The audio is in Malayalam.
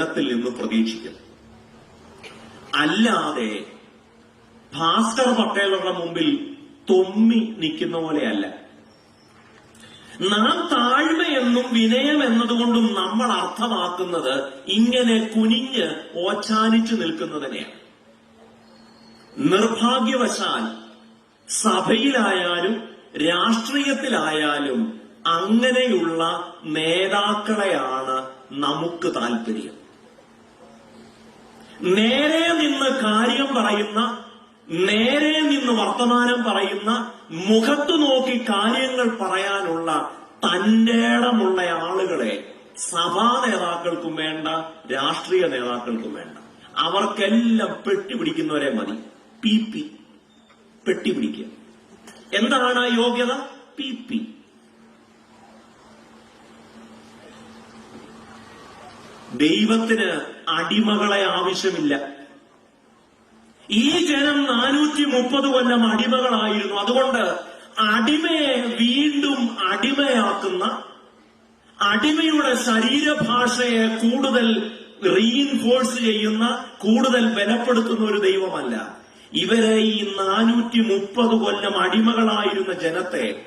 ത്തിൽ നിന്ന് പ്രതീക്ഷിക്കുന്നു. അല്ലാതെ ഭാസ്കർ പട്ടേലറുടെ മുമ്പിൽ തൊമ്മി നിൽക്കുന്ന പോലെയല്ല. നാം താഴ്മയെന്നും വിനയം എന്നതുകൊണ്ടും നമ്മൾ അർത്ഥമാക്കുന്നത് ഇങ്ങനെ കുനിഞ്ഞ് ഓച്ചാനിച്ചു നിൽക്കുന്നതിനെയാണ്. നിർഭാഗ്യവശാൽ സഭയിലായാലും രാഷ്ട്രീയത്തിലായാലും അങ്ങനെയുള്ള നേതാക്കളെയാണ് നമുക്ക് താല്പര്യം. നേരെ നിന്ന് കാര്യം പറയുന്ന, നേരെ നിന്ന് വർത്തമാനം പറയുന്ന, മുഖത്തു നോക്കി കാര്യങ്ങൾ പറയാനുള്ള തന്റേടമുള്ള ആളുകളെ സഭാ നേതാക്കൾക്കും വേണ്ട, രാഷ്ട്രീയ നേതാക്കൾക്കും വേണ്ട. അവർക്കെല്ലാം പെട്ടിപിടിക്കുന്നവരെ മതി. പി പെട്ടിപിടിക്കുക. എന്താണ് ആ യോഗ്യത? പി. ദൈവത്തിന് അടിമകളെ ആവശ്യമില്ല. ഈ ജനം 430 കൊല്ലം അടിമകളായിരുന്നു. അതുകൊണ്ട് അടിമയെ വീണ്ടും അടിമയാക്കുന്ന, അടിമയുടെ ശരീരഭാഷയെ കൂടുതൽ റീഇൻഫോഴ്സ് ചെയ്യുന്ന, കൂടുതൽ ബലപ്പെടുത്തുന്ന ഒരു ദൈവമല്ല. ഇവരെ ഈ 430 കൊല്ലം അടിമകളായിരുന്ന ജനത്തെ